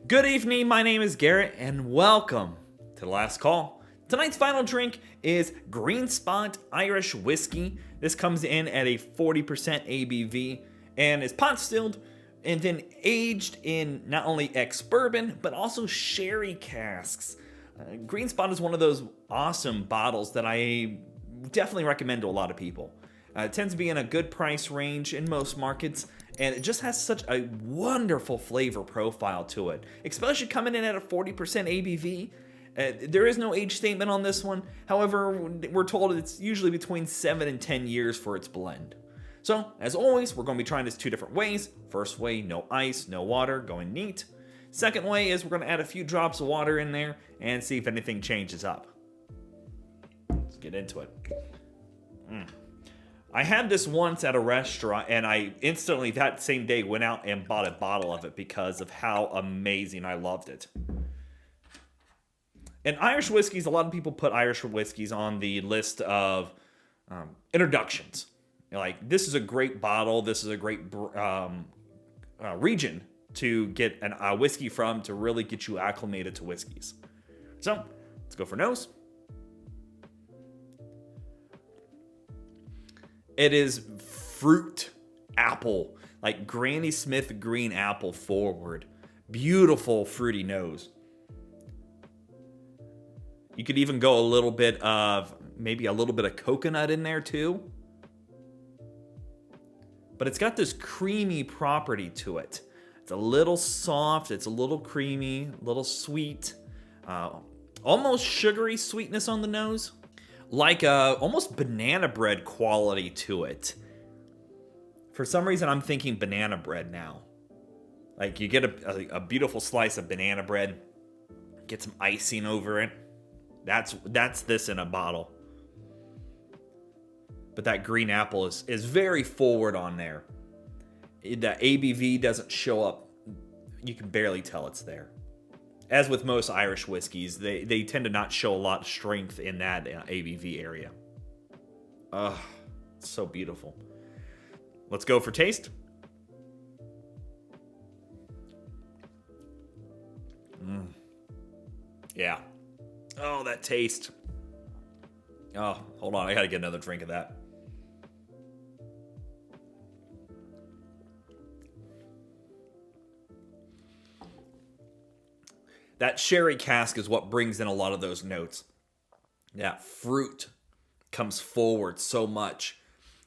Good evening, my name is Garrett, and welcome to The Last Call. Tonight's final drink is Green Spot Irish Whiskey. This comes in at a 40% ABV and is pot stilled and then aged in not only ex-bourbon, but also sherry casks. Green Spot is one of those awesome bottles that I definitely recommend to a lot of people. It tends to be in a good price range in most markets, and it just has such a wonderful flavor profile to it, especially coming in at a 40% ABV. There is no age statement on this one. However, we're told it's usually between 7 and 10 years for its blend. So, as always, we're going to be trying this two different ways. First way, no ice, no water, going neat. Second way is we're going to add a few drops of water in there and see if anything changes up. Let's get into it. I had this once at a restaurant, and I instantly that same day went out and bought a bottle of it because of how amazing I loved it. And Irish whiskeys, a lot of people put Irish whiskeys on the list of introductions. Like, this is a great bottle, this is a great region to get a whiskey from to really get you acclimated to whiskeys. So, let's go for nose. It is fruit apple, like Granny Smith green apple forward. Beautiful fruity nose. You could even go maybe a little bit of coconut in there too. But it's got this creamy property to it. It's a little soft, it's a little creamy, a little sweet. Almost sugary sweetness on the nose. Like almost banana bread quality to it. For some reason, I'm thinking banana bread now. Like, you get a beautiful slice of banana bread, get some icing over it. That's this in a bottle. But that green apple is very forward on there. The ABV doesn't show up. You can barely tell it's there. As with most Irish whiskeys, they tend to not show a lot of strength in that ABV area. Ugh, it's so beautiful. Let's go for taste. Yeah. Oh, that taste. Oh, hold on. I gotta get another drink of that. That sherry cask is what brings in a lot of those notes. That fruit comes forward so much.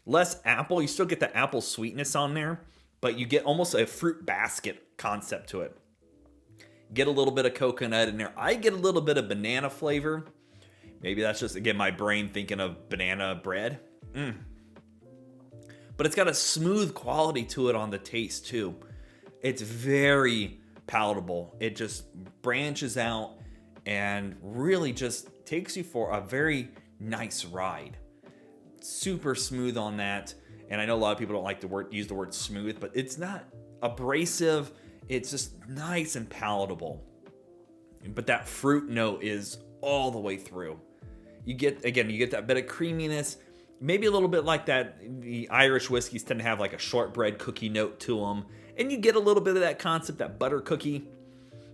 Less apple, you still get the apple sweetness on there, but you get almost a fruit basket concept to it. Get a little bit of coconut in there. I get a little bit of banana flavor. Maybe that's just, again, my brain thinking of banana bread. But it's got a smooth quality to it on the taste too. It's very palatable. It just branches out and really just takes you for a very nice ride. Super smooth on that. And I know a lot of people don't like to use the word smooth, but it's not abrasive. It's just nice and palatable. But that fruit note is all the way through. You get that bit of creaminess. Maybe a little bit like that. The Irish whiskeys tend to have like a shortbread cookie note to them. And you get a little bit of that concept, that butter cookie.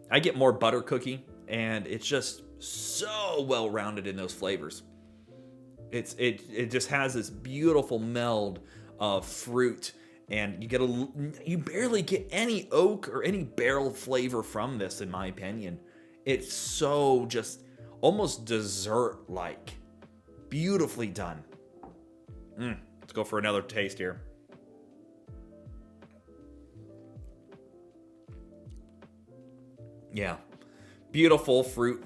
I get more butter cookie, and it's just so well rounded in those flavors. It just has this beautiful meld of fruit, and you barely get any oak or any barrel flavor from this, in my opinion. It's so just almost dessert-like, beautifully done. Let's go for another taste here. Yeah, beautiful fruit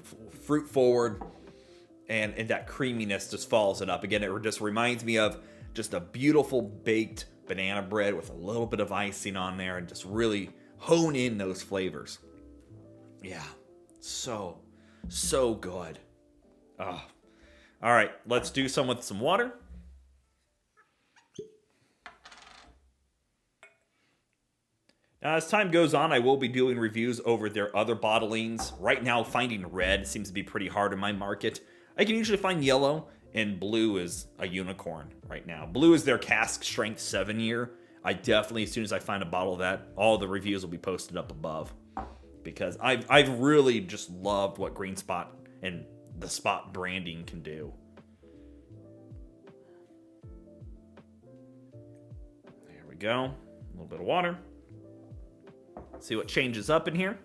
forward, and that creaminess just follows it up. Again, it just reminds me of just a beautiful baked banana bread with a little bit of icing on there, and just really hone in those flavors. Yeah, so good. All right, let's do some with some water. Now, as time goes on, I will be doing reviews over their other bottlings. Right now, finding red seems to be pretty hard in my market. I can usually find yellow, and blue is a unicorn right now. Blue is their cask strength 7-year. I definitely, as soon as I find a bottle of that, all the reviews will be posted up above. because I've really just loved what Green Spot and the Spot branding can do. There we go. A little bit of water. See what changes up in here.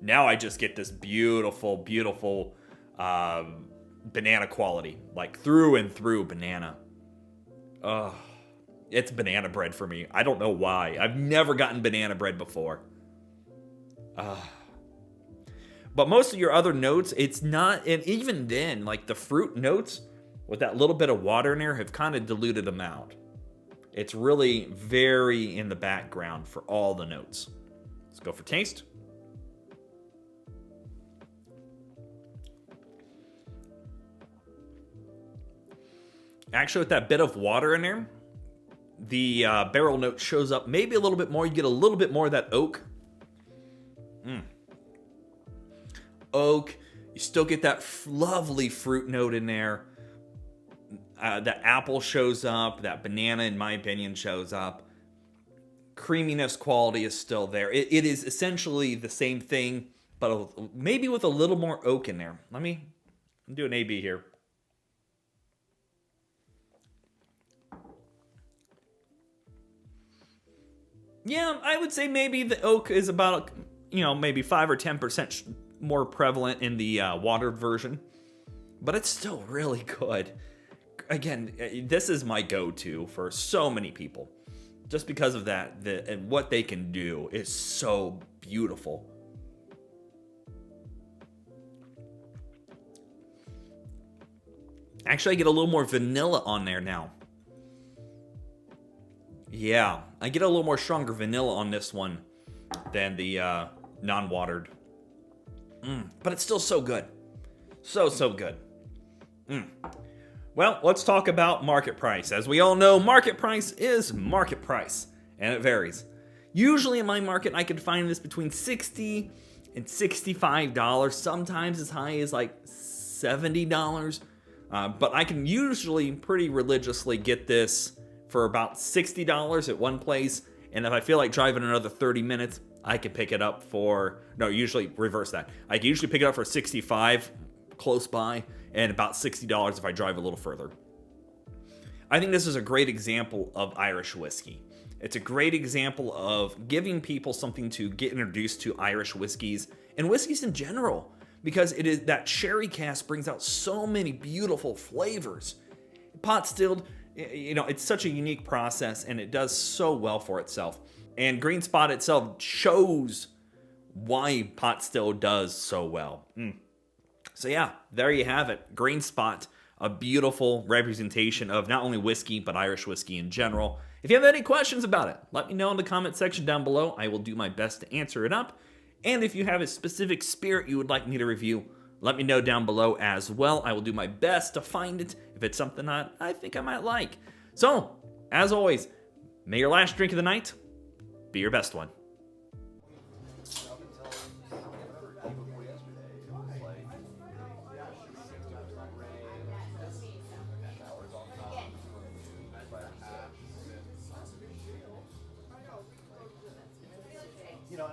Now I just get this beautiful, beautiful banana quality. Like through and through banana. Ugh. It's banana bread for me. I don't know why. I've never gotten banana bread before. But most of your other notes, it's not, and even then, like the fruit notes with that little bit of water in there have kind of diluted them out. It's really very in the background for all the notes. Let's go for taste. Actually, with that bit of water in there, the barrel note shows up maybe a little bit more. You get a little bit more of that oak. Oak. You still get that lovely fruit note in there. The apple shows up. That banana, in my opinion, shows up. Creaminess quality is still there. It is essentially the same thing, but maybe with a little more oak in there. Let me do an A/B here. Yeah, I would say maybe the oak is about, maybe 5 or 10% more prevalent in the watered version. But it's still really good. Again, this is my go-to for so many people. Just because of that, and what they can do is so beautiful. Actually, I get a little more vanilla on there now. Yeah, I get a little more stronger vanilla on this one than the non-watered. But it's still so good. So good. Well, let's talk about market price. As we all know, market price is market price, and it varies. Usually in my market, I can find this between $60 and $65, sometimes as high as like $70. But I can usually pretty religiously get this for about $60 at one place, and if I feel like driving another 30 minutes, I can pick it up for, no, usually reverse that. I can usually pick it up for $65 close by, and about $60 if I drive a little further. I think this is a great example of Irish whiskey. It's a great example of giving people something to get introduced to Irish whiskeys, and whiskeys in general, because it is that sherry cask brings out so many beautiful flavors. Pot stilled, it's such a unique process, and it does so well for itself. And Green Spot itself shows why pot still does so well. So yeah, there you have it. Green Spot, a beautiful representation of not only whiskey, but Irish whiskey in general. If you have any questions about it, let me know in the comment section down below. I will do my best to answer it up. And if you have a specific spirit you would like me to review, let me know down below as well. I will do my best to find it if it's something that I think I might like. So, as always, may your last drink of the night be your best one. You know,